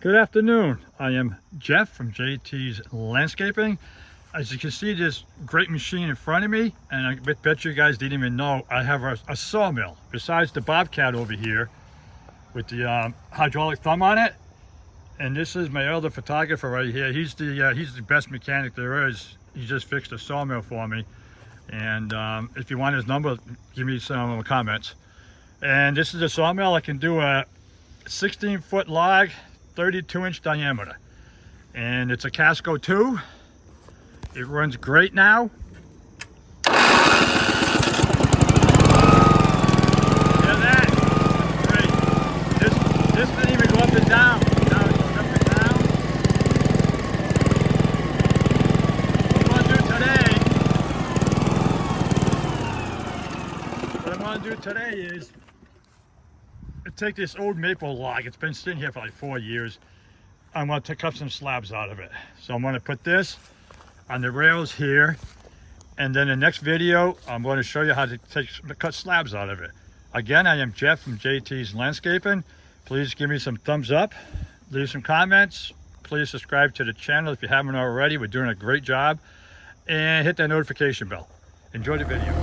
Good afternoon. I am Jeff from JT's Landscaping. As you can see, this great machine in front of me, and I bet you guys didn't even know I have a sawmill besides the Bobcat over here with the hydraulic thumb on it. And this is my other photographer right here. He's the best mechanic there is. He just fixed a sawmill for me. And if you want his number, give me some comments. And this is a sawmill. I can do a 16-foot log, 32-inch diameter, and it's a Kasco 2. It runs great now. Hear that? Great. This didn't even go up and down. Now it's going up and down. What I'm going to do today is take this old maple log. It's been sitting here for like 4 years. I'm going to cut some slabs out of it. So I'm going to put this on the rails here, and then the next video I'm going to show you how to cut slabs out of it. Again, I am Jeff from JT's Landscaping. Please give me some thumbs up, leave some comments, please subscribe to the channel if you haven't already. We're doing a great job, and hit that notification bell. Enjoy the video.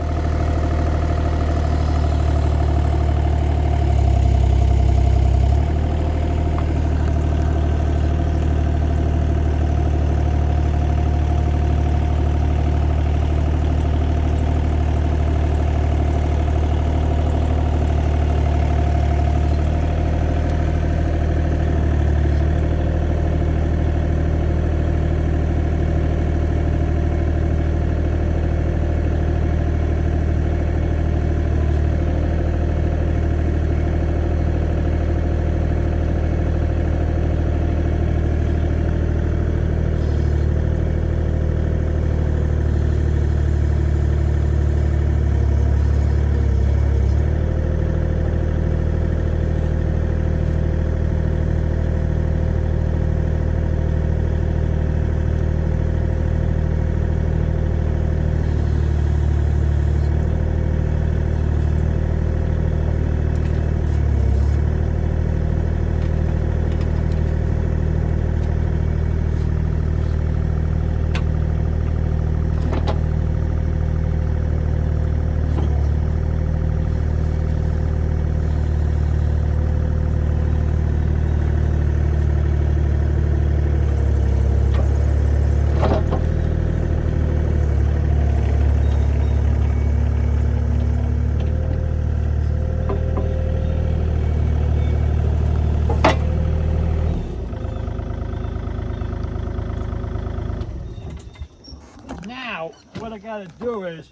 Now, what I gotta do is,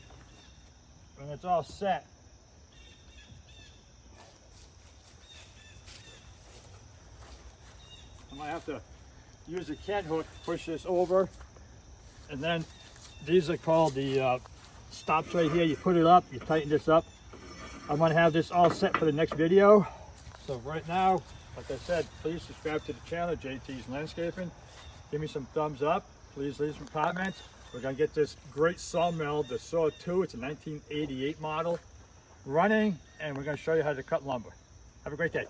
when it's all set, I'm gonna have to use a cat hook, push this over, and then these are called the stops right here. You put it up, you tighten this up. I'm gonna have this all set for the next video. So right now, like I said, please subscribe to the channel, JT's Landscaping. Give me some thumbs up. Please leave some comments. We're gonna get this great sawmill, the Saw 2, it's a 1988 model, running, and we're gonna show you how to cut lumber. Have a great day.